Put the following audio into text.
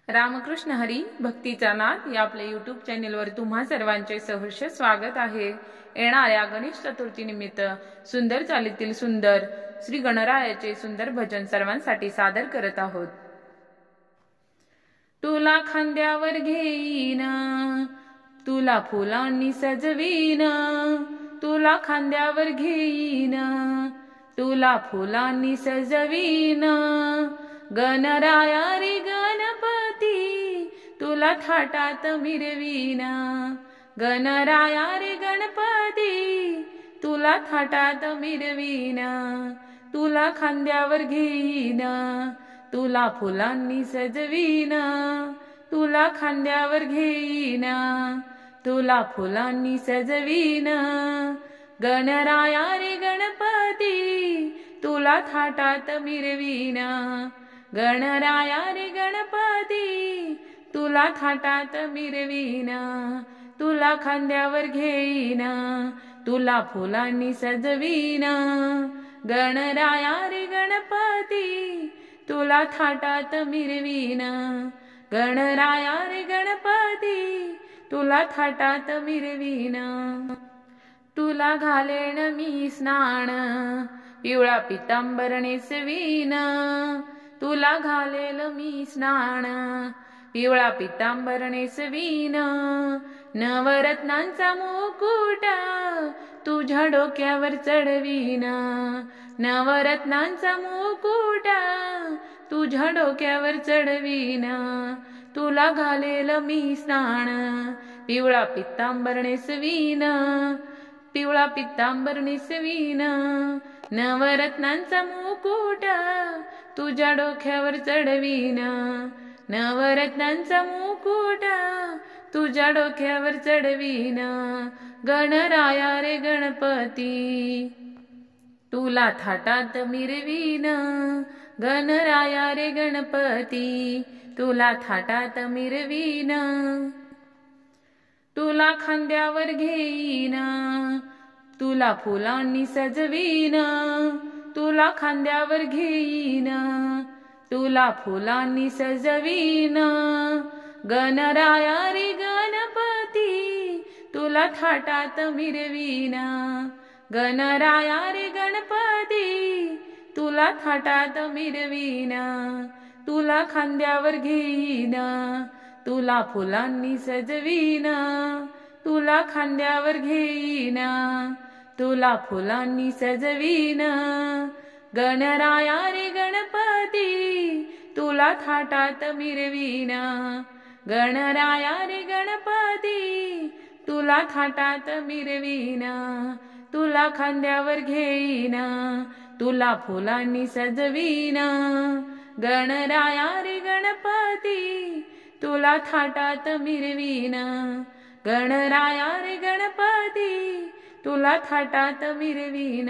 रामकृष्ण हरी भक्तीचा नाद या आपल्या यूट्यूब चॅनेलवर तुम्हा सर्वांचे सहर्ष स्वागत आहे। येणाऱ्या गणेश चतुर्थी निमित्त सुंदर चालीतील सुंदर श्री गणरायाचे सुंदर भजन सर्वांसाठी सादर करत आहोत। तुला खांद्यावर घेईन, तुला फुलांनी सजवीन, तुला खांद्यावर घेईन, तुला फुलांनी सजवीन। गणराया रे गणपती तुला थाटात मिरवीन, गणराया रे गणपती तुला थाटात मिरवीन। तुला खांद्यावर घेईन, तुला फुलांनी सजवीन, तुला खांद्यावर घेईन, तुला फुलांनी सजवीन। गणराया रे गणपती तुला थाटात मिरवीन, गणराया रे गणपती तुला थाटात मिरवीन। तुला खांद्यावर घेईन, तुला फुलांनी सजवीन, गणराया रे गणपती तुला थाटात मिरवीन, गणराया रे गणपती तुला थाटात मिरवीन। तुला घालेन मी स्नान, पिवळा पितांबर नेसवीन, तुला घालेल मी स्नान, पिवळा पितांबर नेसवीन। नवरत्नांचा मुकुट तुझ्या डोक्यावर चढवीन, नवरत्नांचा मुकुट तुझ्या डोक्यावर चढवीन। तुला घालेल मी स्नान, पिवळा पितांबर नेसवीन, पिवळा पितांबर नेसवीन। नवरत्नांचा मुकुट तुझ्या डोक्यावर चढवीन, नवरत्नांचा मुकुट तुझ्या डोक्यावर चढवीन। गणराया रे गणपती तुला थाटात मिरवीन, गणराया रे गणपती तुला थाटात मिरवीन। तुला खांद्यावर घेईन, तुला फुलांनी सजवीन, तुला खांद्यावर घेईन, तुला फुलांनी सजवीन। गणराया रे गणपती तुला थाटात मिरवीन, गणराया रे गणपती तुला थाटात मिरवीन। तुला खांद्यावर घेईन, तुला फुलांनी सजवीन, तुला खांद्यावर घेईन, तुला फुलांनी सजवीन। गणराया रे गणपती तुला थाटात मिरवीन, गणराया रे गणपती तुला थाटात मिरवीन। तुला खांद्यावर घेईन, तुला फुलांनी सजवीन, गणराया रे गणपती तुला थाटात मिरवीन, गणराया रे गणपती तुला थाटात मिरवीन।